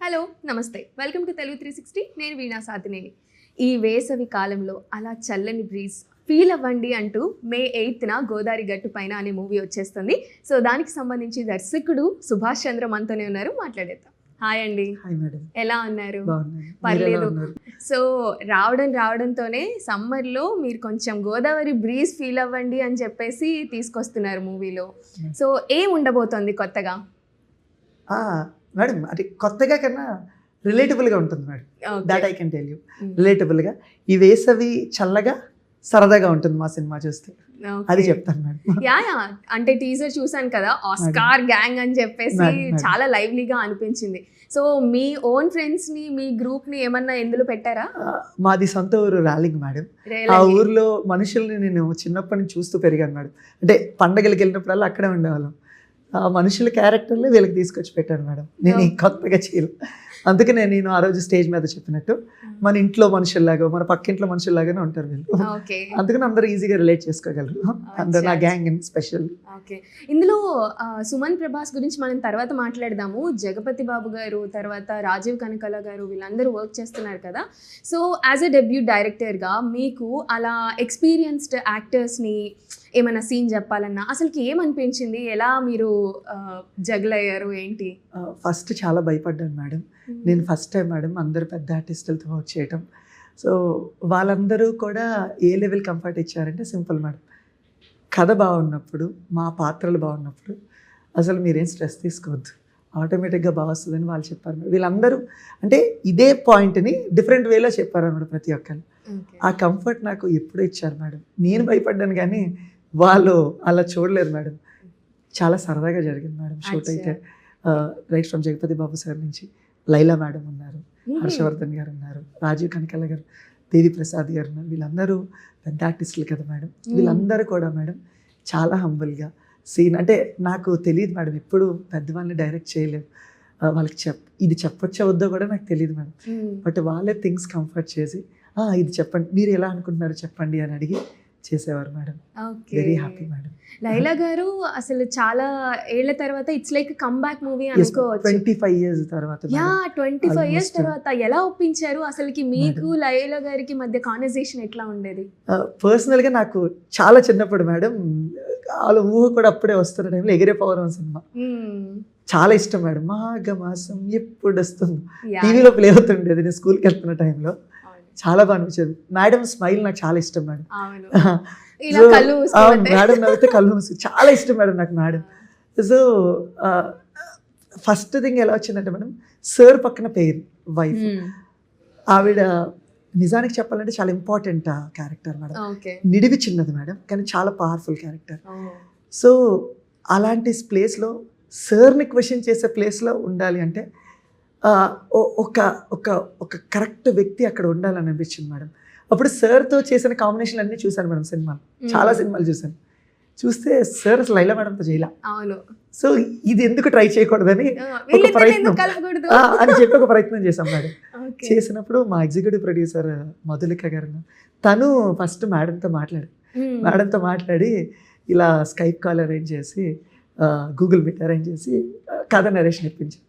Hello నమస్తే welcome to Telugu 360 నేను వీణా సాతినేని. ఈ వేసవి కాలంలో అలా చల్లని బ్రీజ్ ఫీల్ అవ్వండి అంటూ మే 8న గోదావరి గట్టు పైన అనే మూవీ వచ్చేస్తుంది. సో దానికి సంబంధించి దర్శకుడు సుభాష్ చంద్ర మనతోనే ఉన్నారు, మాట్లాడేద్దాం. హాయ్ అండి. Hi madam. ఎలా ఉన్నారు? బాగున్నాను. పర్లేదు. సో రావడంతోనే సమ్మర్లో మీరు కొంచెం గోదావరి బ్రీజ్ ఫీల్ అవ్వండి అని చెప్పేసి తీసుకొస్తున్నారు మూవీలో. సో ఏం ఉండబోతోంది కొత్తగా? మేడం అది కొత్తగా కన్నా రిలేటబుల్గా ఉంటుంది madam. That I can tell you. రిలేటబుల్గా ఈ వేసవి చల్లగా సరదాగా ఉంటుంది మా సినిమా చూస్తే, అది చెప్తాను మేడం. యా అంటే టీజర్ చూసాను కదా, ఆస్కార్ గ్యాంగ్ అని చెప్పేసి చాలా లైవ్లీగా అనిపించింది. సో మీ ఓన్ ఫ్రెండ్స్ ని, మీ గ్రూప్ ని ఏమన్నా ఎందులో పెట్టారా? మాది సొంత ఊరు రాలింగ్ మేడం. ఆ ఊర్లో మనుషుల్ని నేను చిన్నప్పటి నుంచి చూస్తూ పెరిగాను మేడం. అంటే పండగలకి వెళ్ళినప్పుడల్లా అక్కడే ఉండేవాళ్ళం. ఆ మనుషుల క్యారెక్టర్లే వీళ్ళకి తీసుకొచ్చి పెట్టాను మేడం. నేను కొత్తగా చేయను. అందుకనే నేను ఆ రోజు స్టేజ్ మీద చెప్పినట్టు మన ఇంట్లో మనుషుల్లాగా, మన పక్కింట్లో మనుషుల్లాగానే ఉంటారు వీళ్ళు. అందుకని అందరూ ఈజీగా రిలేట్ చేసుకోగలరు. అందరూ నా గ్యాంగ్ స్పెషల్. ఓకే, ఇందులో సుమన్ ప్రభాస్ గురించి మనం తర్వాత మాట్లాడదాము. జగపతి బాబు గారు, తర్వాత రాజీవ్ కనకాల గారు, వీళ్ళందరూ వర్క్ చేస్తున్నారు కదా. సో యాజ్ ఎ డెబ్యూ డైరెక్టర్గా మీకు అలా ఎక్స్పీరియన్స్డ్ యాక్టర్స్ని ఏమైనా సీన్ చెప్పాలన్నా అసలుకి ఏమనిపించింది? ఎలా మీరు జగల్ అయ్యారు ఏంటి? ఫస్ట్ చాలా భయపడ్డాను మేడం. నేను ఫస్ట్ టైం మేడం అందరూ పెద్ద ఆర్టిస్టులతో వర్క్ చేయటం. సో వాళ్ళందరూ కూడా ఏ లెవెల్ కంఫర్ట్ ఇచ్చారంటే సింపుల్ మేడం. కథ బాగున్నప్పుడు, మా పాత్రలు బాగున్నప్పుడు అసలు మీరేం స్ట్రెస్ తీసుకోవద్దు, ఆటోమేటిక్గా బాగా వస్తుందని వాళ్ళు చెప్పారు. వీళ్ళందరూ అంటే ఇదే పాయింట్ని డిఫరెంట్ వేలో చెప్పారు అన్నమాట ప్రతి ఒక్కరు. ఆ కంఫర్ట్ నాకు ఎప్పుడూ ఇచ్చారు మేడం. నేను భయపడ్డాను కానీ వాళ్ళు అలా చూడలేదు మేడం. చాలా సరదాగా జరిగింది మేడం షూట్ అయితే. Right from Jagapathi Babu sir నుంచి లైలా మేడం ఉన్నారు, హర్షవర్ధన్ గారు ఉన్నారు, రాజీవ్ కనకాల గారు, దేవి ప్రసాద్ గారు ఉన్నారు. వీళ్ళందరూ పెద్ద ఆర్టిస్టులు కదా మేడం. వీళ్ళందరూ కూడా మేడం చాలా హంబుల్గా సీన్ అంటే నాకు తెలియదు మేడం, ఎప్పుడు పెద్దవాళ్ళని డైరెక్ట్ చేయలేదు. వాళ్ళకి ఇది చెప్పొచ్చా వద్దో కూడా నాకు తెలియదు మేడం. బట్ వాళ్ళే థింగ్స్ కంఫర్ట్ చేసి ఇది చెప్పండి, మీరు ఎలా అనుకుంటున్నారు చెప్పండి అని అడిగి చేసేవారు madam. Very happy madam. Laila గారు అసలు చాలా ఏళ్ల తర్వాత ఇట్స్ లైక్ కమ్బ్యాక్ మూవీ అనుకోవచ్చు. 25 years తర్వాత. 25 years తర్వాత ఎలా ఒప్పించారు? అసలుకి మీకు లైలా గారికి మధ్య కాన్వర్సేషన్ ఎట్లా ఉండేది? పర్సనల్గా నాకు చాలా చిన్నప్పుడు మేడం, వాళ్ళ ఊహ కూడా అప్పుడే వస్తున్న టైంలో ఎగిరే పౌరం సినిమా చాలా ఇష్టం మేడం. మాఘమాసం ఎప్పుడు వస్తుంది టీవీలో ప్లే అవుతుండేది నేను స్కూల్కి వెళ్తున్న టైంలో. చాలా బాగా అనిపించేది. మేడం స్మైల్ నాకు చాలా ఇష్టం మేడం. మేడం నవ్వితే కళ్ళు మూసి చాలా ఇష్టం మేడం నాకు మేడం. సో ఫస్ట్ థింగ్ ఎలా వచ్చిందంటే మేడం, సార్ పక్కన పేరు వైఫ్, ఆవిడ నిజానికి చెప్పాలంటే చాలా ఇంపార్టెంట్ క్యారెక్టర్ మేడం. నిడివి చిన్నది మేడం కానీ చాలా పవర్ఫుల్ క్యారెక్టర్. సో అలాంటి ప్లేస్లో సార్ని క్వశ్చన్ చేసే ప్లేస్లో ఉండాలి అంటే ఒక ఒక ఒక కరెక్ట్ వ్యక్తి అక్కడ ఉండాలని అనిపించింది మేడం. అప్పుడు సార్తో చేసిన కాంబినేషన్ అన్నీ చూశాను మేడం. సినిమాలు చాలా సినిమాలు చూశాను. చూస్తే సార్ అసలు లైలా మేడంతో చేయలే. సో ఇది ఎందుకు ట్రై చేయకూడదని ఒక ప్రయత్నం అని చెప్పి ఒక ప్రయత్నం చేశాం మేడం. చేసినప్పుడు మా ఎగ్జిక్యూటివ్ ప్రొడ్యూసర్ మధులిక గారు, తను ఫస్ట్ మేడంతో మాట్లాడి ఇలా స్కైప్ కాల్ అరేంజ్ చేసి, గూగుల్ మీట్ అరేంజ్ చేసి కథ నరేషన్ ఇప్పించారు.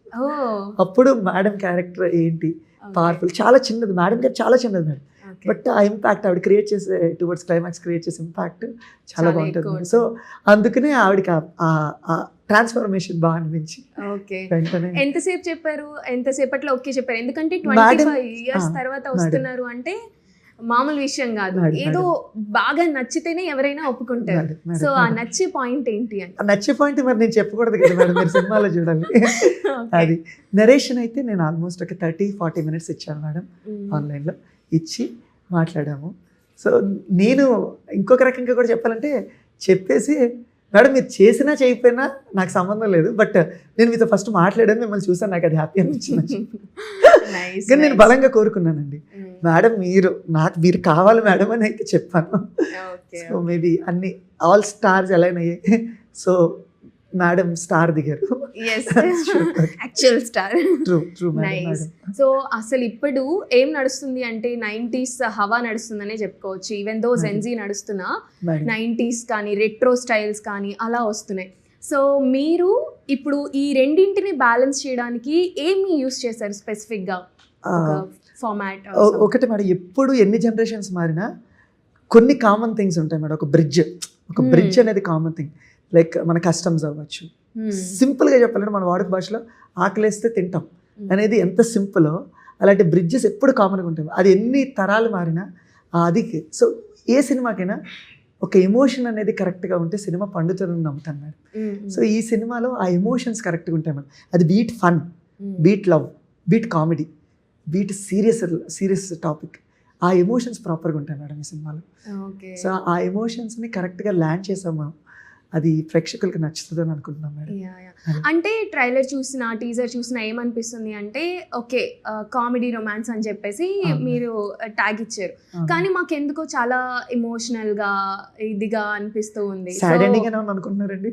అప్పుడు మేడం క్యారెక్టర్ ఏంటి పవర్ఫుల్, చాలా చిన్నది మేడం గారు, చాలా చిన్నది మేడం. బట్ ఆ ఇంపాక్ట్ ఆవిడ క్రియేట్ చేసే టువర్డ్స్ క్లైమాక్స్ క్రియేట్ చేసే ఇంపాక్ట్ చాలా బాగుంటుంది. సో అందుకనే ఆవిడకి ఆ ట్రాన్స్ఫర్మేషన్ బాగా అనిపించి వెంటనే. ఎంతసేపు చెప్పారు? ఎంతసేపట్లో ఓకే చెప్పారు? ఎందుకంటే 25 years తర్వాత వస్తున్నారు అంటే మామూలు విషయం కాదు. ఏదో బాగా నచ్చితేనే ఎవరైనా ఒప్పుకుంటారు. సో ఆ నచ్చే పాయింట్ ఏంటి? అంటే నచ్చే పాయింట్ మరి నేను చెప్పకూడదు కదా మేడం, మీరు సినిమాలో చూడాలి. అది నరేషన్ అయితే నేను ఆల్మోస్ట్ ఒక 30-40 minutes ఇచ్చాను మేడం. ఆన్లైన్లో ఇచ్చి మాట్లాడాము. సో నేను ఇంకొక రకంగా కూడా చెప్పాలంటే చెప్పేసి, మేడం మీరు చేసినా చేయకపోయినా నాకు సంబంధం లేదు, బట్ నేను మీతో ఫస్ట్ మాట్లాడాను, మిమ్మల్ని చూసాను, నాకు అది హ్యాపీ అనిపించింది. కానీ నేను బలంగా కోరుకున్నానండి, మేడం మీరు కావాలి మేడం అని అయితే చెప్పాను. సో మేబీ అన్ని ఆల్ స్టార్స్ ఎలా అయ్యాయి. సో మేడం స్టార్ దిగారు. Actual star. నైస్. సో అసలు ఇప్పుడు ఏం నడుస్తుంది అంటే 90s హవా నడుస్తుందనే చెప్పుకోవచ్చు. ఈవెన్ దో జెన్జీ నడుస్తున్నా 90s కానీ రెట్రో స్టైల్స్ కానీ అలా వస్తున్నాయి. సో మీరు ఇప్పుడు ఈ రెండింటిని బ్యాలెన్స్ చేయడానికి ఏమి యూస్ చేశారు స్పెసిఫిక్గా ఫార్మాట్? ఒకటి మేడం, ఎప్పుడు ఎన్ని జనరేషన్స్ మారినా కొన్ని కామన్ థింగ్స్ ఉంటాయి మేడం. ఒక బ్రిడ్జ్ అనేది కామన్ థింగ్. లైక్ మన కస్టమ్స్ అవ్వచ్చు, సింపుల్గా చెప్పాలంటే మన వాడుక భాషలో ఆకలేస్తే తింటాం అనేది ఎంత సింపులో అలాంటి బ్రిడ్జెస్ ఎప్పుడు కామన్గా ఉంటాయి. అది ఎన్ని తరాలు మారినా అది. సో ఏ సినిమాకైనా ఒక ఎమోషన్ అనేది కరెక్ట్గా ఉంటే సినిమా పండుతుందని నమ్ముతాను మేడం. సో ఈ సినిమాలో ఆ ఎమోషన్స్ కరెక్ట్గా ఉంటాయి మేడం. అది beat fun, beat love, beat comedy, beat serious topic, ఆ ఎమోషన్స్ ప్రాపర్గా ఉంటాయి మేడం ఈ సినిమాలో. సో ఆ ఎమోషన్స్ని కరెక్ట్గా ల్యాండ్ చేసాము, అది ప్రేక్షకులకి నచ్చుతుందని అనుకుంటున్నాం మేడం. అంటే ట్రైలర్ చూసిన, టీజర్ చూసిన ఏమనిపిస్తుంది అంటే ఓకే కామెడీ రొమాన్స్ అని చెప్పేసి మీరు ట్యాగ్ ఇచ్చారు, కానీ మాకు ఎందుకో చాలా ఎమోషనల్ గా ఇదిగా అనిపిస్తూ ఉంది. సాడ్ ఎండింగ్ అని అనుకుంటున్నారండి?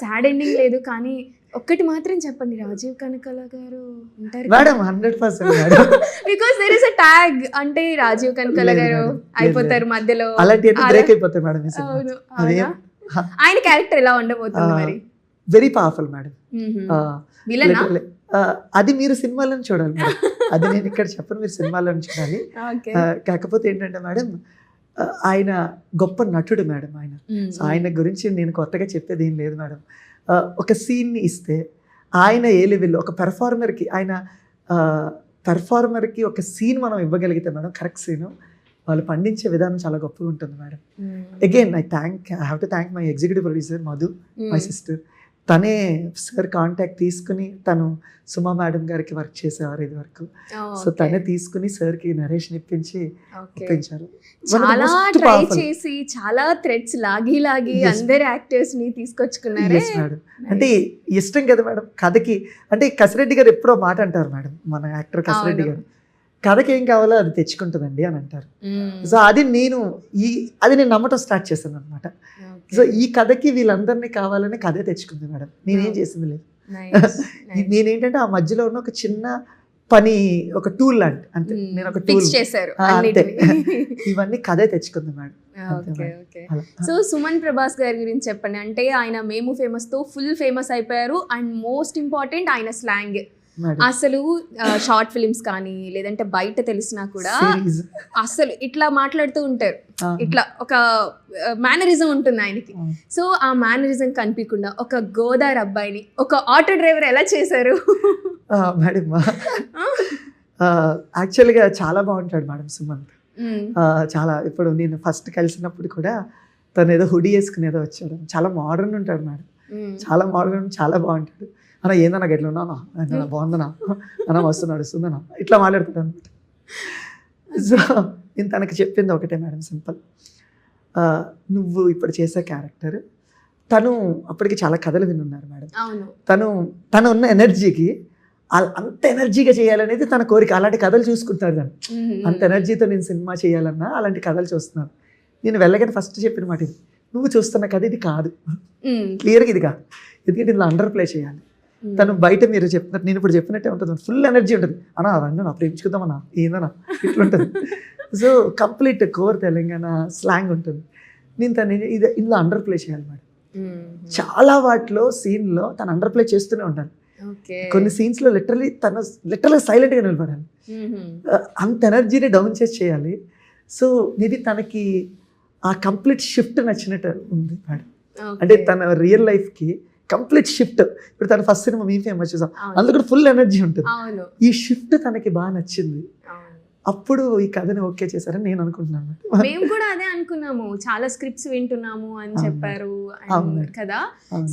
సాడ్ ఎండింగ్ లేదు, కానీ ఒక్కటి మాత్రం చెప్పండి, రాజీవ్ కనకాల గారు ఉంటారు madam 100% madam. Because there is a tag, అంటే రాజీవ్ కనకాల గారు అయిపోతారు మధ్యలో, అలాంటి బ్రేక్ అయిపోతాయి మేడం. ఆయన క్యారెక్టర్ ఎలా ఉండబోతుంది మరి? Very powerful madam. అది మీరు సినిమాలను చూడాలి మేడం, అది నేను ఇక్కడ చెప్పను, మీరు సినిమాలను చూడాలి. కాకపోతే ఏంటంటే మేడం, ఆయన గొప్ప నటుడు మేడం ఆయన. సో ఆయన గురించి నేను కొత్తగా చెప్పేది ఏం లేదు మేడం. ఒక సీన్ని ఇస్తే ఆయన ఏ లెవెల్లో ఒక పెర్ఫార్మర్కి ఒక సీన్ మనం ఇవ్వగలిగితే మేడం, కరెక్ట్ సీను, వాళ్ళు పండించే విధానం చాలా గొప్పగా ఉంటుంది madam. Again I have to thank my executive producer Madhu, my sister. తనే సార్ కాంటాక్ట్ తీసుకుని తను సుమా మేడం గారికి వర్క్ చేసేవారు ఇది వరకు. సో తనే తీసుకుని సార్కి నరేషన్ ఇప్పించి ఒప్పించారు. చాలా ట్రై చేసి చాలా థ్రెడ్స్ లాగి అందరి యాక్టర్స్ ని తీసుకొచ్చుకున్నారు మేడం. అంటే ఇష్టం కదా మేడం కథకి. అంటే కసిరెడ్డి గారు ఎప్పుడో మాట అంటారు మేడం, మన యాక్టర్ కసిరెడ్డి గారు, కథకి ఏం కావాలో అది తెచ్చుకుంటుందండి అని అంటారు. సో అది నేను నమ్మటం స్టార్ట్ చేశాను అనమాట. సో ఈ కథకి వీళ్ళందరినీ కావాలని కథే తెచ్చుకుంది మేడం, నేనేం చేసింది లేదు. నేనేంటంటే ఆ మధ్యలో ఉన్న ఒక చిన్న పని, ఒక టూల్ లాంటి, అంతే. నేను ఒక టూల్ చేశారు, ఇవన్నీ కథే తెచ్చుకుంది మేడం. సో సుమన్ ప్రభాస్ గారి గురించి చెప్పండి. అంటే ఆయన మేము ఫేమస్ తో ఫుల్ ఫేమస్ అయిపోయారు, అండ్ మోస్ట్ ఇంపార్టెంట్ ఆయన స్లాంగ్. అసలు షార్ట్ ఫిల్మ్స్ కానీ లేదంటే బయట తెలిసినా కూడా అసలు ఇట్లా మాట్లాడుతూ ఉంటారు, ఇట్లా ఒక మేనరిజం ఉంటుంది ఆయనకి. సో ఆ మేనరిజం కనిపించకుండా ఒక గోదావరి అబ్బాయిని ఒక ఆటో డ్రైవర్ ఎలా చేశారు మేడం? యాక్చువల్గా చాలా బాగుంటాడు మేడం సుమంత్. చాలా, ఇప్పుడు నేను ఫస్ట్ కలిసినప్పుడు కూడా తను ఏదో హుడీ వేసుకుని ఏదో వచ్చాడు, చాలా మోడర్న్ ఉంటాడు మేడం, చాలా మోడర్న్, చాలా బాగుంటాడు. అన్న ఏందన్నా గట్లా ఉన్నానా, బాగుందనా అన్న, మస్తు నడుస్తుందనా, ఇట్లా మాట్లాడుతాడు అనమాట. సో నేను తనకి చెప్పింది ఒకటే మేడం, సింపుల్. నువ్వు ఇప్పుడు చేసే క్యారెక్టర్, తను అప్పటికి చాలా కథలు వినున్నారు మేడం. తను ఉన్న ఎనర్జీకి అంత ఎనర్జీగా చేయాలనేది తన కోరిక. అలాంటి కథలు చూసుకుంటారు దాన్ని, అంత ఎనర్జీతో నేను సినిమా చేయాలన్నా అలాంటి కథలు చూస్తున్నాను. నేను వెళ్ళగానే ఫస్ట్ చెప్పిన మాట ఇది, నువ్వు చూస్తున్న కథ ఇది కాదు, క్లియర్గా ఇది కాదు, ఎందుకంటే ఇందులో అండర్ ప్లే చేయాలి. తను బయట మీరు చెప్పినట్టు, నేను ఇప్పుడు చెప్పినట్టే ఉంటుంది, ఫుల్ ఎనర్జీ ఉంటుంది. అన్నా రంగనా ప్రేమించుకుందామన్నా ఏందన్నా ఇట్లుంటుంది. So complete core Telangana slang ఉంటుంది. నేను తను ఇందులో అండర్ ప్లే చేయాలి మేడం. చాలా వాటిలో సీన్లో తను అండర్ ప్లే చేస్తూనే ఉంటాను. కొన్ని సీన్స్లో లిటరల్గా సైలెంట్గా నిలబడాలి, అంత ఎనర్జీని డౌన్ చేసి చేయాలి. సో ఇది తనకి ఆ కంప్లీట్ షిఫ్ట్ నచ్చినట్టు ఉంది మేడం. అంటే తన రియల్ లైఫ్కి కంప్లీట్ షిఫ్ట్. ఇప్పుడు తన ఫస్ట్ సినిమా మీ ఫేమస్ చూసాం, అందులో కూడా ఫుల్ ఎనర్జీ ఉంటుంది. ఈ షిఫ్ట్ తనకి బాగా నచ్చింది, అప్పుడు ఈ కథని ఓకే చేశారని నేను అనుకుంటున్నాను. మేము కూడా అదే అనుకున్నాము, చాలా స్క్రిప్ట్స్ వింటున్నాము అని చెప్పారు కదా.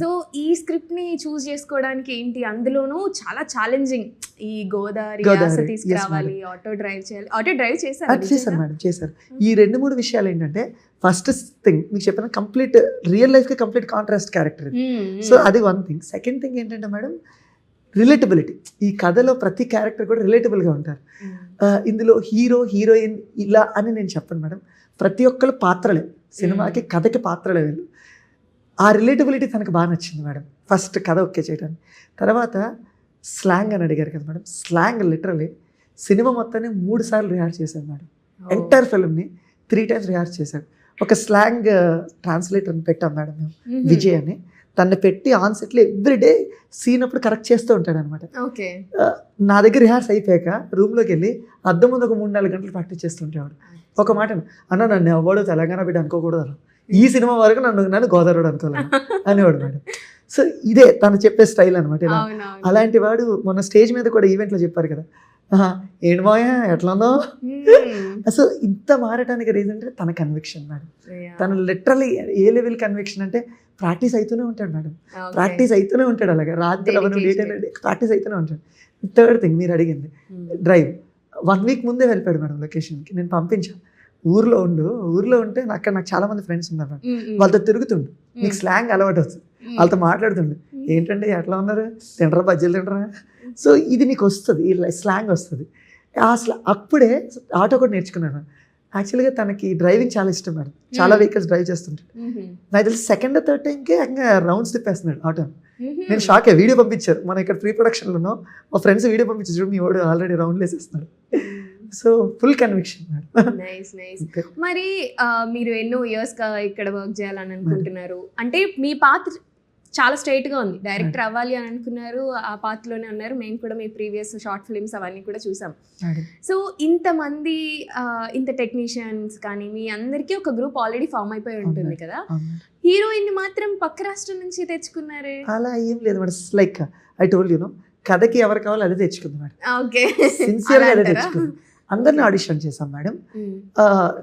సో ఈ స్క్రిప్ట్ ని చూస్ చేసుకోవడానికి ఏంటి, అందులోనూ చాలా ఛాలెంజింగ్, ఈ గోదావరి తీసుకురావాలి, ఆటో డ్రైవ్ చేయాలి. ఆటో డ్రైవ్ చేశారు మేడం, చేశారు. ఈ 2-3 విషయాలు ఏంటంటే, ఫస్ట్ థింగ్ మీకు చెప్పిన కంప్లీట్ రియల్ లైఫ్కి కంప్లీట్ కాంట్రాస్ట్ క్యారెక్టర్. సో అది వన్ థింగ్. సెకండ్ థింగ్ ఏంటంటే మేడం, రిలేటబిలిటీ. ఈ కథలో ప్రతి క్యారెక్టర్ కూడా రిలేటబుల్గా ఉంటారు. ఇందులో హీరో హీరోయిన్ ఇలా అని నేను చెప్పను మేడం, ప్రతి ఒక్కరు పాత్రలే, సినిమాకి కథకి పాత్రలే వీళ్ళు. ఆ రిలేటబిలిటీ తనకు బాగా నచ్చింది మేడం, ఫస్ట్ కథ ఓకే చేయడానికి. తర్వాత స్లాంగ్ అని అడిగారు కదా మేడం, స్లాంగ్ లిటరలీ సినిమా మొత్తాన్ని 3 సార్లు రిహార్స్ చేశాను మేడం. ఎంటైర్ ఫిల్మ్ని 3 times రిహార్స్ చేశాను. ఒక స్లాంగ్ ట్రాన్స్లేటర్ని పెట్టాం మేడం మేము, విజయ్ అని. తను పెట్టి ఆన్ సెట్లో ఎవ్రీడే సీన్ అప్పుడు కరెక్ట్ చేస్తూ ఉంటాడు అనమాట. ఓకే. నా దగ్గర రిహార్స్ అయిపోయాక రూమ్లోకి వెళ్ళి అద్దం ముందు ఒక 3-4 గంటలు ప్రాక్టీస్ చేస్తుంటేవాడు. ఒక మాట అన్న నన్ను ఎవడు తెలంగాణ బిడ్డ అనుకోకూడదు, ఈ సినిమా వరకు నన్ను గోదావరి అనుకోలేదు అనేవాడు మేడం. సో ఇదే తను చెప్పే స్టైల్ అనమాట. అలాంటి వాడు మొన్న స్టేజ్ మీద కూడా ఈవెంట్లో చెప్పారు కదా, ఏంటి మాయా ఎట్లా ఉందో. సో ఇంత మారటానికి రీజన్ అంటే తన కన్విక్షన్ మేడం. తను లిటరలీ ఏ లెవెల్ కన్విక్షన్ అంటే ప్రాక్టీస్ అవుతూనే ఉంటాడు మేడం, ప్రాక్టీస్ అవుతూనే ఉంటాడు. అలాగే రాత్రి ప్రాక్టీస్ అవుతూనే ఉంటాడు. థర్డ్ థింగ్ మీరు అడిగింది డ్రైవ్. 1 వీక్ ముందే వెళ్ళిపోయాడు మేడం లొకేషన్కి. నేను పంపించాను, ఊర్లో ఉంటే నాకు చాలా మంది ఫ్రెండ్స్ ఉన్నారు మేడం. వాళ్ళతో తిరుగుతుండు, మీకు స్లాంగ్ అలవాటు అవుతుంది, వాళ్ళతో మాట్లాడుతుండు, ఏంటంటే ఎట్లా ఉన్నారు, తింటరా బజ్జీలు తింటరా. సో ఇది నీకు వస్తుంది, ఈ స్లాంగ్ వస్తుంది. అప్పుడే ఆటో కూడా నేర్చుకున్నాను. యాక్చువల్గా తనకి డ్రైవింగ్ చాలా ఇష్టం మేడం, చాలా వెహికల్స్ డ్రైవ్ చేస్తుంటాడు. నాకు తెలిసి 2nd or 3rd టైంకే రౌండ్స్ తిప్పేస్తున్నాడు ఆటో. నేను షాక్ అయ్యా. వీడియో పంపించారు, మనం ఇక్కడ ప్రీ ప్రొడక్షన్లో ఉన్నాం, మా ఫ్రెండ్స్ వీడియో పంపించారు, చూడు మీ వాడు ఆల్రెడీ రౌండ్లు వేసేస్తున్నాడు. So full conviction madam. Nice. మరి మీరు ఎన్నో ఇయర్స్గా ఇక్కడ వర్క్ చేయాలని అనుకుంటున్నారు అంటే మీ పాత్ర చాలా స్ట్రైట్గా ఉంది, డైరెక్టర్ అవ్వాలి అని అనుకున్నారు, ఆ పాత్రలోనే ఉన్నారు. మేము కూడా మీ ప్రీవియస్ షార్ట్ ఫిల్మ్స్ అవన్నీ కూడా చూసాం. సో ఇంతమంది ఇంత టెక్నీషియన్స్ కానీ మీ అందరికీ ఒక గ్రూప్ ఆల్రెడీ ఫామ్ అయిపోయి ఉంటుంది కదా, హీరోయిన్ మాత్రం పక్క రాష్ట్రం నుంచి తెచ్చుకున్నారే? అలా ఏం లేదు madam, like I told you know, కథకి ఎవరు కావాలో అదే తెచ్చుకుంది మేడం. ఓకే, సిన్సియర్గా అదే తెచ్చుకుంది. అందరిని ఆడిషన్ చేశాం మేడం.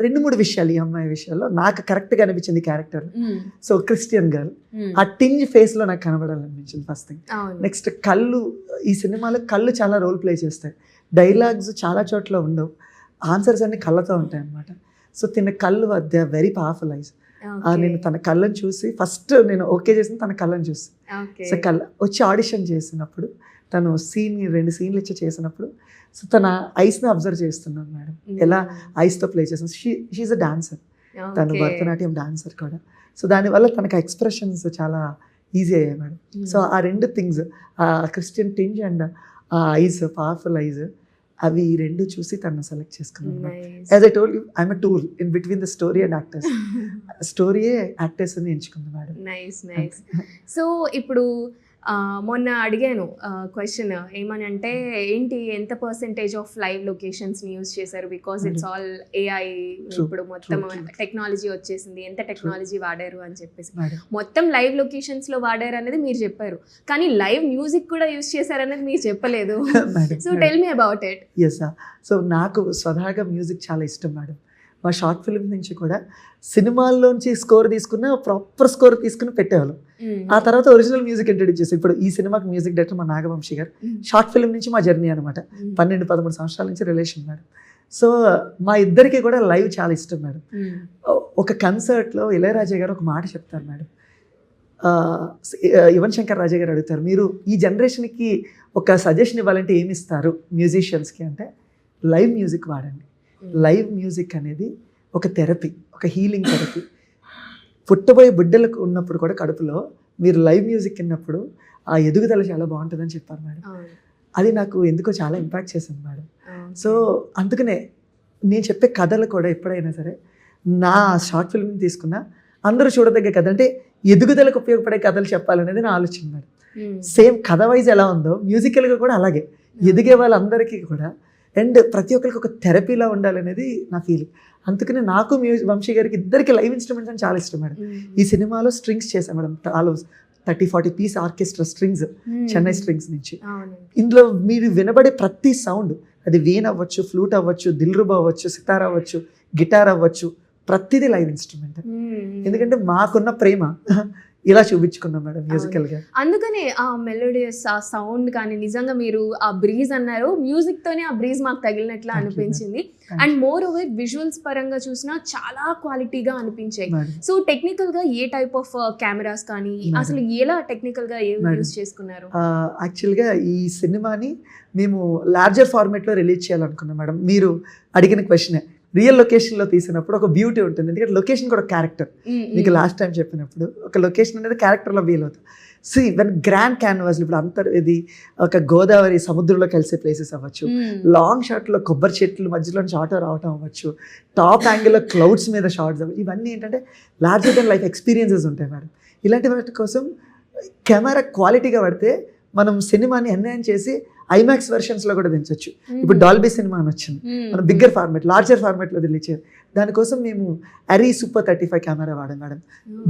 2-3 విషయాలు ఈ అమ్మాయి విషయాల్లో నాకు కరెక్ట్గా అనిపించింది క్యారెక్టర్. సో క్రిస్టియన్ గర్ల్, ఆ టింజ్ ఫేస్లో నాకు కనబడాలనిపించింది ఫస్ట్ థింగ్. నెక్స్ట్ కళ్ళు, ఈ సినిమాలో కళ్ళు చాలా రోల్ ప్లే చేస్తాయి, డైలాగ్స్ చాలా చోట్ల ఉండవు, ఆన్సర్స్ అన్ని కళ్ళతో ఉంటాయి అన్నమాట. సో తిన్న కళ్ళు they are very powerful eyes. నేను తన కళ్ళని చూసి ఫస్ట్ నేను ఓకే చేసింది తన కళ్ళని చూసి. సో వచ్చి ఆడిషన్ చేసినప్పుడు తను 2 సీన్లు ఇచ్చి చేసినప్పుడు సో తన ఐస్ని అబ్జర్వ్ చేస్తున్నాను మేడం, ఎలా ఐస్తో ప్లే చేస్తాను. షీఈ్ అ డాన్సర్, తను భరతనాట్యం డాన్సర్ కూడా. సో దానివల్ల తనకు ఎక్స్ప్రెషన్స్ చాలా ఈజీ అయ్యాయి మేడం. సో ఆ 2 థింగ్స్, ఆ క్రిస్టియన్ టింజ్ అండ్ ఆ ఐస్, పవర్ఫుల్ ఐస్, అవి 2 చూసి తను సెలెక్ట్ చేసుకున్నాను. As I told you, I'm a tool in between the story and actors. స్టోరీయే యాక్టర్స్ అని ఎంచుకుంది మేడం. నైస్. సో ఇప్పుడు మొన్న అడిగాను క్వశ్చన్ ఏమని అంటే, ఏంటి ఎంత పర్సెంటేజ్ ఆఫ్ లైవ్ లొకేషన్స్ని యూజ్ చేశారు, బికాస్ ఇట్స్ ఆల్ ఏఐ, ఇప్పుడు మొత్తం టెక్నాలజీ వచ్చేసింది, ఎంత టెక్నాలజీ వాడారు అని చెప్పేసి. మొత్తం లైవ్ లొకేషన్స్లో వాడారు అనేది మీరు చెప్పారు, కానీ లైవ్ మ్యూజిక్ కూడా యూజ్ చేశారనేది మీరు చెప్పలేదు. So tell me about it. Yes, so నాకు స్వతహాగా మ్యూజిక్ చాలా ఇష్టం మేడం. మా షార్ట్ ఫిల్మ్ నుంచి కూడా సినిమాల్లోంచి స్కోర్ తీసుకున్న ప్రాపర్ స్కోర్ తీసుకుని పెట్టేవాళ్ళం. ఆ తర్వాత ఒరిజినల్ మ్యూజిక్ ఇంట్రడ్యూస్ చేసి, ఇప్పుడు ఈ సినిమాకి మ్యూజిక్ డైరెక్టర్ మా నాగవంశీ గారు. షార్ట్ ఫిల్మ్ నుంచి మా జర్నీ అనమాట, 12-13 సంవత్సరాల నుంచి రిలేషన్ మేడం. సో మా ఇద్దరికి కూడా లైవ్ చాలా ఇష్టం మేడం. ఒక కన్సర్ట్లో ఇళయరాజా గారు ఒక మాట చెప్తారు మేడం, యువన్ శంకర్ రాజా గారు అడుగుతారు, మీరు ఈ జనరేషన్కి ఒక సజెషన్ ఇవ్వాలంటే ఏమి ఇస్తారు మ్యూజిషియన్స్కి అంటే, లైవ్ మ్యూజిక్ వాడండి. లైవ్ మ్యూజిక్ అనేది ఒక థెరపీ, ఒక హీలింగ్ థెరపీ. పుట్టబోయే బిడ్డలకు ఉన్నప్పుడు కూడా కడుపులో మీరు లైవ్ మ్యూజిక్ విన్నప్పుడు ఆ ఎదుగుదల చాలా బాగుంటుందని చెప్పారు మేడం. అది నాకు ఎందుకో చాలా ఇంపాక్ట్ చేసింది మేడం. సో అందుకనే నేను చెప్పే కథలు కూడా ఎప్పుడైనా సరే నా షార్ట్ ఫిల్మ్ తీసుకున్నా అందరూ చూడదగ్గ కథ, అంటే ఎదుగుదలకు ఉపయోగపడే కథలు చెప్పాలనేది నా ఆలోచన మేడం. సేమ్ కథ వైజ్ ఎలా ఉందో మ్యూజికల్గా కూడా అలాగే ఎదిగే వాళ్ళందరికీ కూడా అండ్ ప్రతి ఒక్కరికి ఒక థెరపీలా ఉండాలనేది నా ఫీలింగ్. అందుకనే నాకు వంశీ గారికి ఇద్దరికి లైవ్ ఇన్స్ట్రుమెంట్స్ అని చాలా ఇష్టం మేడం. ఈ సినిమాలో స్ట్రింగ్స్ చేశాను madam, 30-40 piece orchestra strings, Chennai strings నుంచి. ఇందులో మీరు వినబడే ప్రతి సౌండ్, అది వీణ అవ్వచ్చు, ఫ్లూట్ అవ్వచ్చు, దిల్రుబా అవ్వచ్చు, సితార్ అవ్వచ్చు, గిటార్ అవ్వచ్చు, ప్రతిదీ లైవ్ ఇన్స్ట్రుమెంట్. ఎందుకంటే మాకున్న ప్రేమ ఇలా చూపించుకున్నాం మేడం మ్యూజికల్గా. అందుకనే ఆ మెలోడియస్, ఆ సౌండ్ కానీ నిజంగా మీరు ఆ బ్రీజ్ అన్నారు, మ్యూజిక్తోనే ఆ బ్రీజ్ మాకు తగిలినట్లు అనిపించింది. అండ్ మోర్ ఓవర్ విజువల్స్ పరంగా చూసినా చాలా క్వాలిటీగా అనిపించాయి. సో టెక్నికల్గా ఏ టైప్ ఆఫ్ కెమెరాస్ కానీ అసలు ఎలా టెక్నికల్గా ఏమి యూజ్ చేసుకున్నారు? యాక్చువల్గా ఈ సినిమాని మేము లార్జర్ ఫార్మేట్లో రిలీజ్ చేయాలనుకున్నాం మేడం. మీరు అడిగిన క్వశ్చనే, రియల్ లొకేషన్లో తీసినప్పుడు ఒక బ్యూటీ ఉంటుంది, ఎందుకంటే లొకేషన్ కూడా క్యారెక్టర్. మీకు లాస్ట్ టైం చెప్పినప్పుడు ఒక లొకేషన్ అనేది క్యారెక్టర్లో ఫీల్ అవుతుంది. సో ఈవెన్ గ్రాండ్ క్యాన్వాస్లు, ఇప్పుడు ఇది ఒక గోదావరి సముద్రంలో కలిసే ప్లేసెస్ అవ్వచ్చు, లాంగ్ షాట్లో కొబ్బరి చెట్లు మధ్యలో నుంచి ఆటో రావటం అవ్వచ్చు, టాప్ యాంగిల్లో క్లౌడ్స్ మీద షార్ట్స్ అవ్వచ్చు, ఇవన్నీ ఏంటంటే లార్జర్ దెన్ లైఫ్ ఎక్స్పీరియన్సెస్ ఉంటాయి మేడం. ఇలాంటి వాటి కోసం కెమెరా క్వాలిటీగా పడితే మనం సినిమాని ఎన్హాన్స్ చేసి ఐమాక్స్ వెర్షన్స్లో కూడా దించవచ్చు. ఇప్పుడు డాల్బీ సినిమా అని వచ్చింది, మనం బిగ్గర్ ఫార్మాట్ లార్జర్ ఫార్మాట్లో రిలీజ్. దానికోసం మేము అరీ సూపర్ 35 కెమెరా వాడాం madam,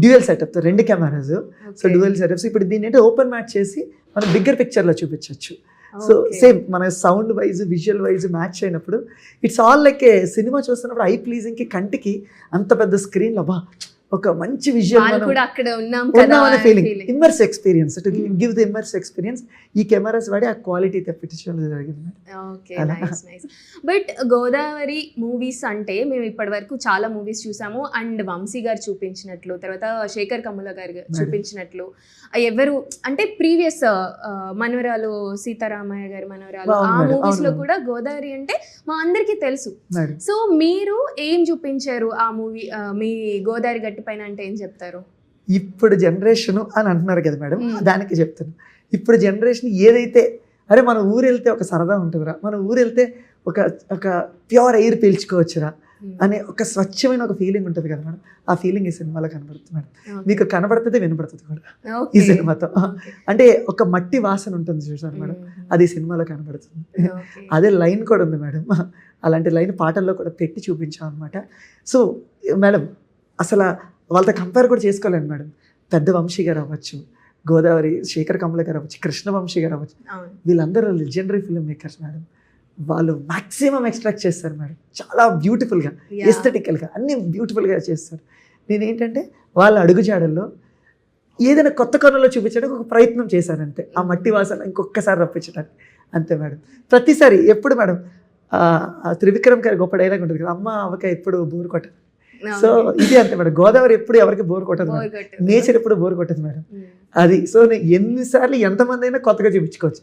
dual setup, 2 cameras. So dual setups ఇప్పుడు దీన్ని అంటే ఓపెన్ మ్యాచ్ చేసి మనం బిగ్గర్ పిక్చర్లో చూపించవచ్చు. సో సేమ్ మన sound wise visual wise match అయినప్పుడు it's all like A cinema చూస్తున్నప్పుడు ఐ ప్లీజింగ్కి కంటికి అంత పెద్ద స్క్రీన్లో బా ఒక మంచి visual ఉన్నామనే feeling, immerse experience, to give the immerse experience ఈ కెమెరాస్ వాడి ఆ క్వాలిటీ తెప్పించడం జరిగింది. బట్ గోదావరి మూవీస్ అంటే మేము ఇప్పటి వరకు చాలా మూవీస్ చూసాము, అండ్ వంశీ గారు చూపించినట్లు, తర్వాత శేఖర్ కమ్ముల గారు చూపించినట్లు, ఎవరు అంటే ప్రీవియస్ మనవరాలు సీతారామయ్య గారి మనవరాలు ఆ మూవీస్ లో కూడా గోదావరి అంటే మా అందరికీ తెలుసు. సో మీరు ఏం చూపించారు ఆ మూవీ, మీ గోదావరి గట్టి పైన అంటే ఏం చెప్తారు? ఇప్పుడు జనరేషన్ అని అంటున్నారు కదా మేడం, దానికి చెప్తాను. ఇప్పుడు జనరేషన్ ఏదైతే అరే మన ఊరు వెళ్తే ఒక సరదా ఉంటుందిరా, మన ఊరు వెళ్తే ఒక ప్యూర్ ఎయిర్ పీల్చుకోవచ్చురా అనే ఒక స్వచ్ఛమైన ఒక ఫీలింగ్ ఉంటుంది కదా మేడం, ఆ ఫీలింగ్ ఈ సినిమాలో కనబడుతుంది మేడం. మీకు కనబడుతుంది, వినబడుతుంది కూడా ఈ సినిమాతో. అంటే ఒక మట్టి వాసన ఉంటుంది చూసారు మేడం, అది సినిమాలో కనబడుతుంది. అదే లైన్ కూడా ఉంది మేడం, అలాంటి లైన్ పాటల్లో కూడా పెట్టి చూపించాం అనమాట. సో మేడం అసలు వాళ్ళతో కంపేర్ కూడా చేసుకోలేను మేడం. పెద్ద వంశీ గారు అవ్వచ్చు, గోదావరి శేఖర్ కమల గారు అవ్వచ్చు, కృష్ణ వంశీ గారు అవ్వచ్చు, వీళ్ళందరూ లెజెండరీ ఫిల్మ్ మేకర్స్ మేడం. వాళ్ళు మ్యాక్సిమం ఎక్స్ట్రాక్ట్ చేస్తారు మేడం, చాలా బ్యూటిఫుల్గా ఎస్థెటికల్గా అన్నీ బ్యూటిఫుల్గా చేస్తారు. నేనేంటంటే వాళ్ళ అడుగుజాడల్లో ఏదైనా కొత్త కోణంలో చూపించడానికి ఒక ప్రయత్నం చేశానంతే, ఆ మట్టి వాసన ఇంకొకసారి రప్పించడానికి అంతే మేడం. ప్రతిసారి ఎప్పుడు మేడం త్రివిక్రమ్ గారి గొప్ప డైలాగ్ ఉంటుంది కదా, అమ్మ అవక ఎప్పుడు బోరు కొట్టదు. సో ఇది అంతే మేడం, గోదావరి ఎప్పుడు ఎవరికి బోర్ కొట్టదు మేడం, నేచర్ ఎప్పుడు బోర్ కొట్టదు మేడం. అది సో నేను ఎన్నిసార్లు ఎంతమంది అయినా కొత్తగా చూపించుకోవచ్చు.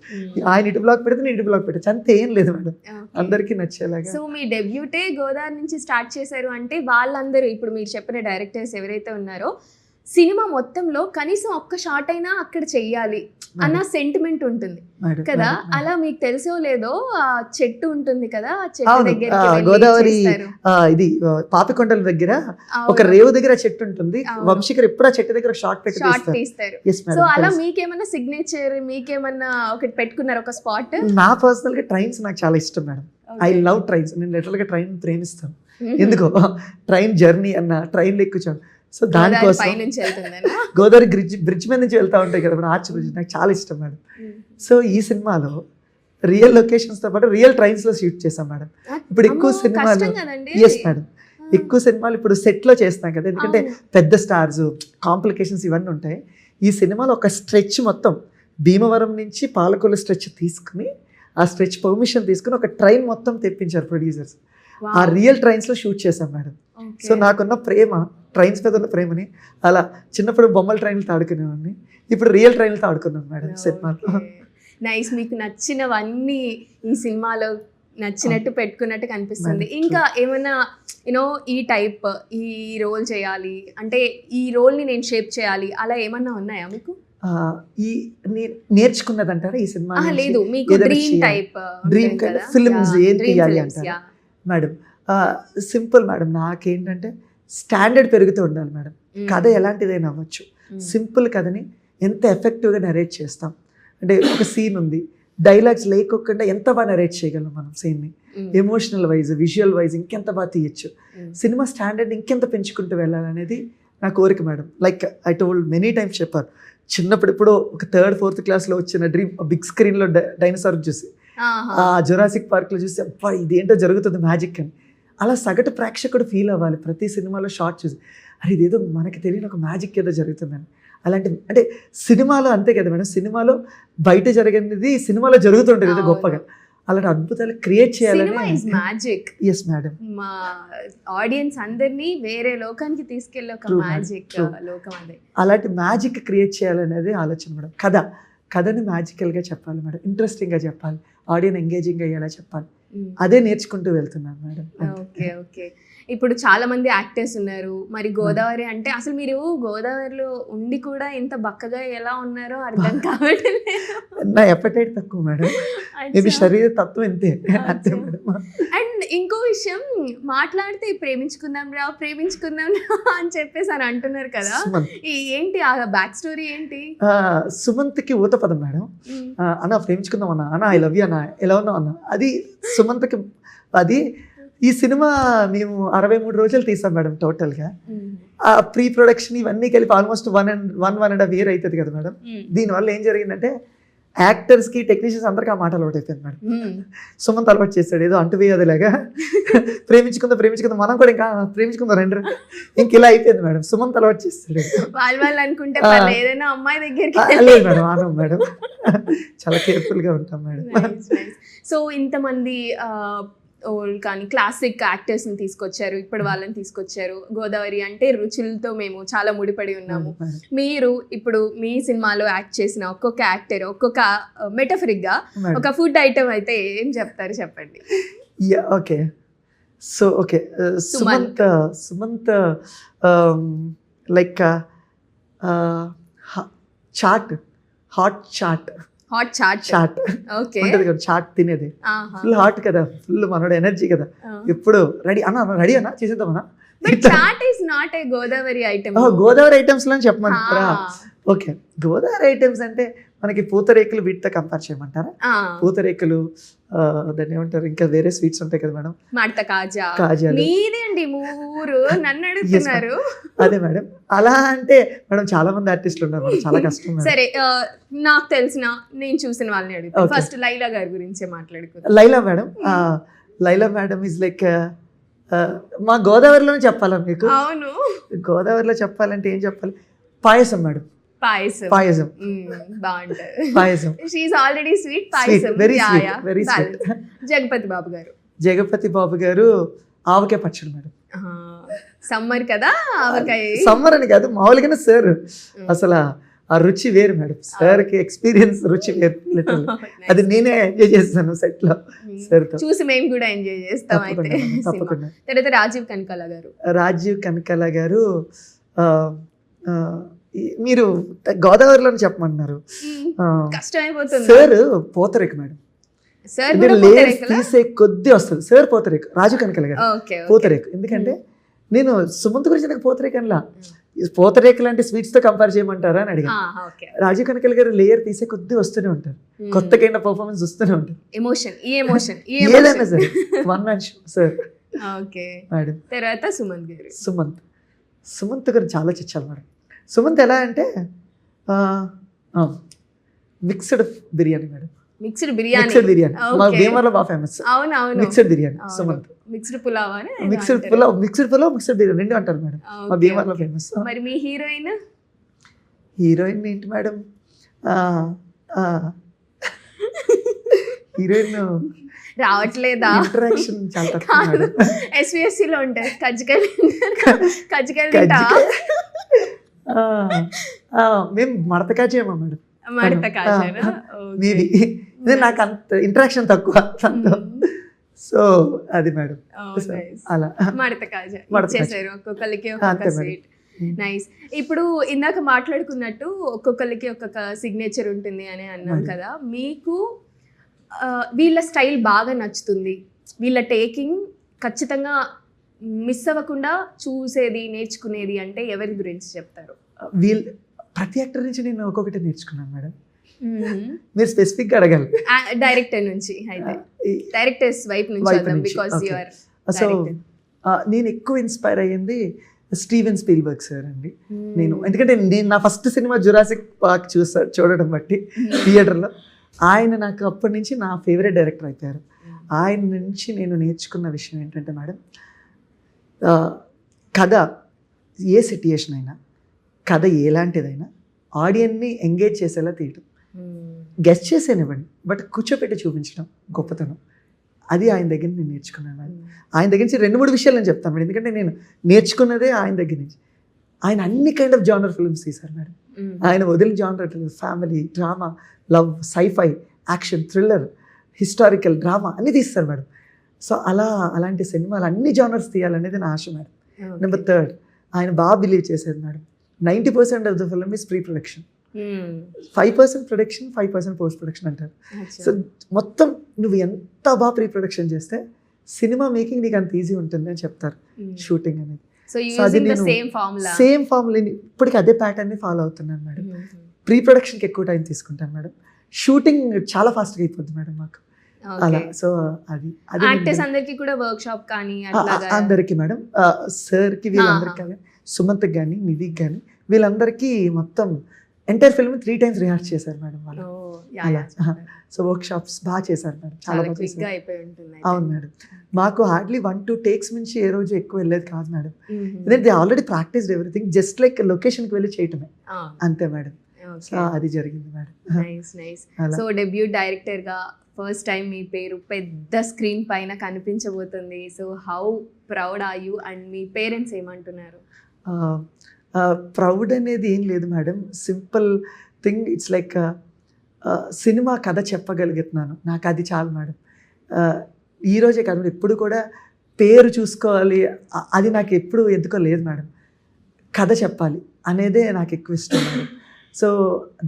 ఆయన ఇటు బ్లాగ్ పెడితే నేను ఇటు బ్లాగ్ పెట్టచ్చు, అంతే, ఏం లేదు మేడం, అందరికీ నచ్చేలాగా. సో మీ డెబ్యూటే గోదావరి నుంచి స్టార్ట్ చేశారు అంటే వాళ్ళందరూ ఇప్పుడు మీరు చెప్పిన డైరెక్టర్స్ ఎవరైతే ఉన్నారో సినిమా మొత్తంలో కనీసం ఒక్క షాట్ అయినా అక్కడ చెయ్యాలి అన్న సెంటిమెంట్ ఉంటుంది కదా. అలా మీకు తెలుసో లేదో ఆ చెట్టు ఉంటుంది కదా, ఆ చెట్టు దగ్గర గోదావరి ఇది పాపికొండల దగ్గర ఒక రేవు దగ్గర చెట్టు ఉంటుంది, వంశీకర్ ఎప్పుడు ఆ చెట్టు దగ్గర షాట్ తీస్తారు. సో అలా మీకేమన్నా సిగ్నేచర్, మీకేమన్నా ఒకటి పెట్టుకున్నారు ఒక స్పాట్? నా పర్సనల్ గా ట్రైన్స్ నాకు చాలా ఇష్టం మేడం, ఐ లవ్ ట్రైన్స్. నేను లిటరల్ గా ట్రైన్ ప్రేమిస్తాను, ఎందుకో ట్రైన్ జర్నీ అన్న ట్రైన్లో ఎక్కుచాను. సో దానికోసం గోదావరి బ్రిడ్జ్ మీద నుంచి వెళ్తా ఉంటాయి కదా మేడం, ఆర్చ్ బ్రిడ్జ్ నాకు చాలా ఇష్టం మేడం. సో ఈ సినిమాలో రియల్ లొకేషన్స్తో పాటు రియల్ ట్రైన్స్లో షూట్ చేసాం మేడం. ఇప్పుడు ఎక్కువ సినిమాలు ఎస్ మేడం, ఎక్కువ సినిమాలు ఇప్పుడు సెట్లో చేస్తాం కదా, ఎందుకంటే పెద్ద స్టార్స్ కాంప్లికేషన్స్ ఇవన్నీ ఉంటాయి. ఈ సినిమాలో ఒక స్ట్రెచ్ మొత్తం భీమవరం నుంచి పాలకొల్లు స్ట్రెచ్ తీసుకుని, ఆ స్ట్రెచ్ పర్మిషన్ తీసుకుని ఒక ట్రైన్ మొత్తం తెప్పించారు ప్రొడ్యూసర్స్. ఆ రియల్ ట్రైన్స్లో షూట్ చేశాం మేడం. సో నాకున్న ప్రేమ ట్రైన్స్ మీద ఉన్న ప్రేమని అలా చిన్నప్పుడు బొమ్మల ట్రైన్లతో ఆడుకునేవాడిని, ఇప్పుడు రియల్ ట్రైన్లతో ఆడుకున్నాను మేడం సినిమాలో. నైస్, మీకు నచ్చినవన్నీ ఈ సినిమాలో నచ్చినట్టు పెట్టుకున్నట్టు కనిపిస్తుంది. ఇంకా ఏమైనా యూనో ఈ టైప్ ఈ రోల్ చేయాలి అంటే ఈ రోల్ని నేను షేప్ చేయాలి అలా ఏమన్నా ఉన్నాయా మీకు? ఈ నేర్చుకున్నదంటారా ఈ సినిమా? లేదు, మీకు డ్రీమ్ టైప్, డ్రీమ్ ఫిల్మ్స్ ఏం తీయాలి అంటారా మేడం? సింపుల్ మేడం, నాకేంటంటే స్టాండర్డ్ పెరుగుతూ ఉండాలి మేడం. కథ ఎలాంటిదైనా అవ్వచ్చు, సింపుల్ కథని ఎంత ఎఫెక్టివ్గా నరేట్ చేస్తాం అంటే, ఒక సీన్ ఉంది, డైలాగ్స్ లేకోకుండా ఎంత బాగా నరేట్ చేయగలం మనం సీన్ని, ఎమోషనల్ వైజ్ విజువల్ వైజ్ ఇంకెంత బాగా తీయచ్చు, సినిమా స్టాండర్డ్ ఇంకెంత పెంచుకుంటూ వెళ్ళాలనేది నా కోరిక madam. Like I told many times చెప్పారు, చిన్నప్పుడు ఇప్పుడు ఒక 3rd 4th క్లాస్లో వచ్చిన డ్రీమ్ బిగ్ స్క్రీన్లో డైనోసార్ చూసి, జురాసిక్ పార్క్లో చూసి అబ్బా ఇదేంటో జరుగుతుంది మ్యాజిక్ అని, అలా సగటు ప్రేక్షకుడు ఫీల్ అవ్వాలి ప్రతి సినిమాలో షార్ట్ చూసి, అరే ఇదేదో మనకి తెలియని ఒక మ్యాజిక్ ఏదో జరుగుతుందని. అలాంటి అంటే సినిమాలో అంతే కదా మేడం, సినిమాలో బయట జరిగినది సినిమాలో జరుగుతుంటుంది కదా గొప్పగా, అలాంటి అద్భుతాలు క్రియేట్ చేయాలని. మ్యాజిక్. ఎస్ మేడం, మా ఆడియన్స్ అందరినీ వేరే లోకానికి తీసుకెళ్ళే ఒక మ్యాజిక్ లోకం అదే. అలాంటి మ్యాజిక్ క్రియేట్ చేయాలనేది ఆలోచన మేడం. కథని మ్యాజికల్గా చెప్పాలి మేడం, ఇంట్రెస్టింగ్గా చెప్పాలి, ఆడియన్స్ ఎంగేజింగ్ అయ్యేలా చెప్పాలి, అదే నేర్చుకుంటూ వెళ్తున్నాను మేడం. Okay okay. ఇప్పుడు చాలా మంది యాక్టర్స్ ఉన్నారు, మరి గోదావరి అంటే అసలు మీరు గోదావరిలో ఉండి కూడా ఇంత బక్కగా ఎలా ఉన్నారో అర్థం కావట్లేదు. నా ఎపటైట్ తక్కువ మేడం, ఇది శరీర తత్వం ఇంతే అంతే మేడం. అండ్ ఇంకో విషయం, మాట్లాడితే ప్రేమించుకుందాం రా అని చెప్పేసి అని అంటున్నారు కదా, ఏంటి ఆ బ్యాక్ స్టోరీ ఏంటి? సుమంత్కి ఊత పదం మేడం. అన్న ప్రేమించుకుందాం అన్న, అన్న ఐ లవ్ యూ అన్న, ఎలా ఉన్నావు అన్న, అది సుమంత్కి. అది ఈ సినిమా మేము 63 రోజులు తీసాం మేడం టోటల్గా. ఆ ప్రీ ప్రొడక్షన్ ఇవన్నీ కలిపి ఆల్మోస్ట్ 1.5 year అవుతుంది కదా మేడం. దీనివల్ల ఏం జరిగిందంటే యాక్టర్స్కి టెక్నీషియన్స్ అందరికీ ఆ మాటలు ఒకటి అయిపోయింది మేడం. సుమంత్ అలవాటు చేస్తాడు ఏదో అంటువేయదిలాగా, ప్రేమించుకుందాం మనం కూడా ఇంకా ప్రేమించుకుందాం రండి, ఇంక ఇలా అయిపోయింది మేడం. సుమంత్ అలవాటు చేస్తాడు. వాళ్ళు అనుకుంటే ఏదైనా అమ్మాయి దగ్గరికి లేదు మేడం, ఆనం మేడం, చాలా కేర్ఫుల్గా ఉంటాం మేడం. సో ఇంతమంది ఓల్డ్ కానీ క్లాసిక్ యాక్టర్స్ని తీసుకొచ్చారు, ఇప్పుడు వాళ్ళని తీసుకొచ్చారు. గోదావరి అంటే రుచులతో మేము చాలా ముడిపడి ఉన్నాము. మీరు ఇప్పుడు మీ సినిమాలో యాక్ట్ చేసిన ఒక్కొక్క యాక్టర్ ఒక్కొక్క మెటఫరిక్గా ఒక ఫుడ్ ఐటమ్ అయితే ఏం చెప్తారు చెప్పండి. Okay, so okay, Sumanth like chat, hot chat okay, ఉంటది కదా చాట్ తినేది, ఫుల్ హాట్ కదా, ఫుల్ మనోడు ఎనర్జీ కదా, ఎప్పుడు రెడీ అన్న చేసేద్దామన్నా. Chat is not a Godavari item. Godavari items లో చెప్పమంటారా? ఓకే, గోదావరి ఐటమ్స్ అంటే మనకి పూతరేకులు వీటితో కంపేర్ చేయమంటారా? పూతరేకులు, దాన్ని ఏమంటారు, ఇంకా వేరే స్వీట్స్ ఉంటాయి కదా మేడం, మడత కాజా, కాజాలు, మూరు నన్ను అడుగుతున్నారు. అదే మేడం, అలా అంటే మేడం చాలా మంది ఆర్టిస్టులు ఉన్నారు మేడం, చాలా కష్టం. సరే, నాకు తెలిసిన నేను చూసిన వాళ్ళని అడుగుతాను. ఫస్ట్ లైలా గారి గురించే మాట్లాడుకుందాం. లైలా మేడం ఈజ్ లైక్ మా గోదావరిలోనే చెప్పాలా మీకు? అవును, గోదావరిలో చెప్పాలంటే ఏం చెప్పాలి, పాయసం మేడం. పాయసం బాగుంటది. పాయసం షీఈస్ ఆల్రెడీ స్వీట్. పాయసం వెరీ స్వీట్. జగపతి బాబు గారు ఆవకాయ పచ్చడి మేడం. సమ్మర్ కదా, ఆవకాయ. సమ్మర్ అని కాదు, మామూలుగానే సార్ అసలు ఆ రుచి వేరు మేడం, సార్కి ఎక్స్పీరియన్స్ రుచి వేరు. అది నేనే ఎంజాయ్ చేస్తాను సెట్ లో, సార్తో చూసి మేము కూడా ఎంజాయ్ చేస్తాం. అయితే తప్పకుండా. తర్వాత రాజీవ్ కనకాల గారు మీరు గోదావరిలో చెప్పమన్నారు. కష్టమైపోతుంది. సార్ పూతరేకు మేడం, తీసే కొద్ది వస్తుంది. సార్ పూతరేకు, రాజీవ్ కనకాల గారు పూతరేకు. ఎందుకంటే నేను సుమంత్ గురించి నాకు పూతరేకు అనలా, పూతరేకు లాంటి స్వీట్స్ తో కంపేర్ చేయమంటారా అని అడిగాను. రాజీవ్ కనకాల గారు లేయర్ తీసే కొద్ది వస్తూనే ఉంటారు, కొత్త కైండ్ పర్ఫార్మెన్స్ వస్తూనే ఉంటారు. ఏదైనా సరే one man show sir. Madam తర్వాత సుమంత్ గారు చాలా చచ్చాలి మేడం. సుమంత్ ఎలా అంటే mixed biryani madam. Mixed biryani మా భీమవరంలో బాగా famous. Mixed biryani Sumanth. Mixed pulao, mixed biryani రెండు అంటారు మేడం, మా భీమవరంలో ఫేమస్. మరి మీ హీరోయిన్ ఏంటి మేడం? హీరోయిన్ రావట్లేదా? ఇంటరాక్షన్ చాలా తక్కువ మేడం. SVSC లో ఉంటాయి కజ్జికాయలు. మేము మడత కాజేమా మేడం, మేబీ నాకు అంత ఇంటరాక్షన్ తక్కువ. సో అది మేడం, అలా ఒక్కొక్కరికి నైస్. ఇప్పుడు ఇందాక మాట్లాడుకున్నట్టు ఒక్కొక్కరికి ఒక్కొక్క సిగ్నేచర్ ఉంటుంది అని అన్నాం కదా, మీకు వీళ్ళ స్టైల్ బాగా నచ్చుతుంది, వీళ్ళ టేకింగ్ ఖచ్చితంగా మిస్ అవ్వకుండా చూసేది నేర్చుకునేది అంటే ఎవరి గురించి చెప్తారు? ప్రతి యాక్టర్ నుంచి నేను ఒక్కొక్కటి నేర్చుకున్నాను మేడం. మీరు స్పెసిఫిక్ గా అడగాలి. డైరెక్టర్ నుంచి అయితే డైరెక్టర్స్ వైపు నుంచి బికాజ్ యు ఆర్ డైరెక్టర్. నేను ఎక్కువ ఇన్స్పైర్ అయ్యింది స్టీవెన్ స్పీల్బర్గ్ సార్ అండి. ఎందుకంటే నేను నా ఫస్ట్ సినిమా జురాసిక్ పార్క్ చూడడం బట్టి థియేటర్లో, ఆయన నాకు అప్పటి నుంచి నా ఫేవరెట్ డైరెక్టర్ అయిపోయారు. ఆయన నుంచి నేను నేర్చుకున్న విషయం ఏంటంటే మేడం, కథ ఏ సిట్యుయేషన్ అయినా, కథ ఎలాంటిదైనా ఆడియన్ని ఎంగేజ్ చేసేలా తీయటం, గెస్ట్ చేసేనివ్వండి, బట్ కూర్చోపెట్టి చూపించడం గొప్పతనం. అది ఆయన దగ్గర నేను నేర్చుకున్నాను మేడం. ఆయన దగ్గర నుంచి 2-3 విషయాలు నేను చెప్తాను మేడం, ఎందుకంటే నేను నేర్చుకున్నదే ఆయన దగ్గర నుంచి. ఆయన అన్ని కైండ్ ఆఫ్ జానర్ ఫిల్మ్స్ తీశారు మేడం. ఆయన వదిలిన genre family, drama, love, sci-fi, action, thriller, historical drama అన్నీ తీస్తారు మేడం. సో అలాంటి సినిమాలు అన్ని జానర్స్ తీయాలనేది నా ఆశ మేడం. నెంబర్ 3, ఆయన బాగా బిలీవ్ చేసేది madam, 90% of the film is pre production, 5% production, 5% post production అంటారు. సో మొత్తం నువ్వు ఎంత బాగా ప్రీ ప్రొడక్షన్ చేస్తే సినిమా మేకింగ్ నీకు అంత ఈజీ ఉంటుంది అని చెప్తారు షూటింగ్ అనేది. సో అది నేను సేమ్ ఫార్ములా ఇప్పటికి అదే ప్యాటర్న్ ఫాలో అవుతున్నాను మేడం. ప్రీ ప్రొడక్షన్కి ఎక్కువ టైం తీసుకుంటాను మేడం, షూటింగ్ చాలా ఫాస్ట్గా అయిపోద్ది మేడం మాకు అలా. సో అది యాక్టర్స్ అందరికి కూడా వర్క్ షాప్ కానీ అందరికి మేడం, సార్కి వీళ్ళందరికీ కానీ, సుమంత్కి కానీ, నిధికి కానీ, వీళ్ళందరికీ మొత్తం ఎంటైర్ ఫిల్మ్ 3 times రిహార్స్ చేశారు మేడం వాళ్ళు అలా. సో వర్క్ షాప్స్ బాగా చేశారు మేడం, చాలా బాగా చేశారు. అవును మేడం, మాకు హార్డ్లీ 1-2 takes నుంచి ఏ రోజు ఎక్కువ వెళ్ళేది కాదు మేడం, ఎందుకంటే already practised everything, just like లొకేషన్కి వెళ్ళి చేయటమే అంతే మేడం. సో అది జరిగింది మేడం. సో డెబ్యూట్ డైరెక్టర్ గా ఫస్ట్ టైం మీ పేరు పెద్ద స్క్రీన్ పైన కనిపించబోతుంది. So how proud are you and మీ పేరెంట్స్ ఏమంటున్నారు? ప్రౌడ్ అనేది ఏం లేదు madam, simple thing, it's like cinema కథ చెప్పగలుగుతున్నాను, నాకు అది చాలు మేడం. ఈరోజే కాదు, ఎప్పుడు కూడా పేరు చూసుకోవాలి అది నాకు ఎప్పుడు ఎందుకో లేదు మేడం, కథ చెప్పాలి అనేదే నాకు ఎక్కువ ఇష్టం మేడం. సో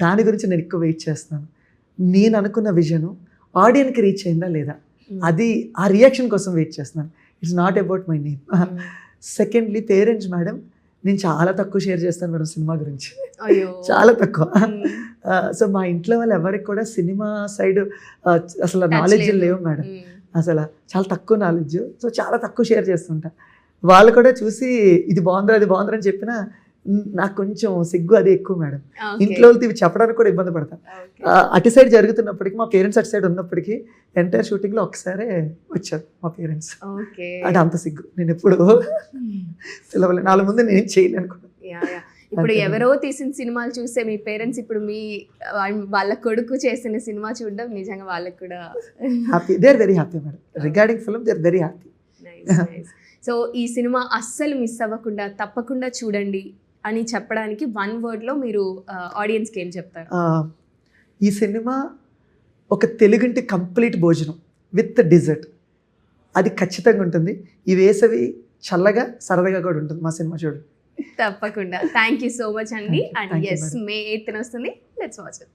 దాని గురించి నేను ఎక్కువ వెయిట్ చేస్తున్నాను. నేను అనుకున్న విజను ఆడియన్కి రీచ్ అయిందా లేదా, అది ఆ రియాక్షన్ కోసం వెయిట్ చేస్తున్నాను. It's not about my name. Secondly parents madam, నేను చాలా తక్కువ షేర్ చేస్తాను మేడం సినిమా గురించి, చాలా తక్కువ. సో మా ఇంట్లో వాళ్ళు ఎవరికి కూడా సినిమా సైడ్ అసలు నాలెడ్జ్ లేవు మేడం, అసలు చాలా తక్కువ నాలెడ్జ్. సో చాలా తక్కువ షేర్ చేస్తుంటా. వాళ్ళు కూడా చూసి ఇది బాగుందిరా అది బాగుందిరా అని చెప్పినా నాకు కొంచెం సిగ్గు అది ఎక్కువ మేడం. ఇంట్లో వాళ్ళతో ఇవి చెప్పడానికి కూడా ఇబ్బంది పడతాను. అటు సైడ్ జరుగుతున్నప్పటికీ, మా పేరెంట్స్ అటు సైడ్ ఉన్నప్పటికీ ఎంటైర్ షూటింగ్లో ఒకసారే వచ్చారు మా పేరెంట్స్. అంటే అంత సిగ్గు, నేను ఎప్పుడు పిలవలే, 4 ముందు నేను చేయలేను కూడా. ఇప్పుడు ఎవరో తీసిన సినిమాలు చూస్తే మీ పేరెంట్స్ ఇప్పుడు మీ వాళ్ళ కొడుకు చేసిన సినిమా చూడడం నిజంగా వాళ్ళకి కూడా happy, they are very happy madam regarding film, they are very happy. So ఈ సినిమా అస్సలు మిస్ అవ్వకుండా తప్పకుండా చూడండి అని చెప్పడానికి 1 wordలో మీరు ఆడియన్స్కి ఏం చెప్తారు? ఈ సినిమా ఒక తెలుగుంటి కంప్లీట్ భోజనం విత్ డిజర్ట్, అది ఖచ్చితంగా ఉంటుంది. ఈ వేసవి చల్లగా సరదాగా కూడా ఉంటుంది మా సినిమా చూడండి. తప్పకుండా. థ్యాంక్ యూ సో మచ్ అండి. అండ్ ఎస్ May 8th వస్తుంది, లెట్స్ వాచ్ ఇట్.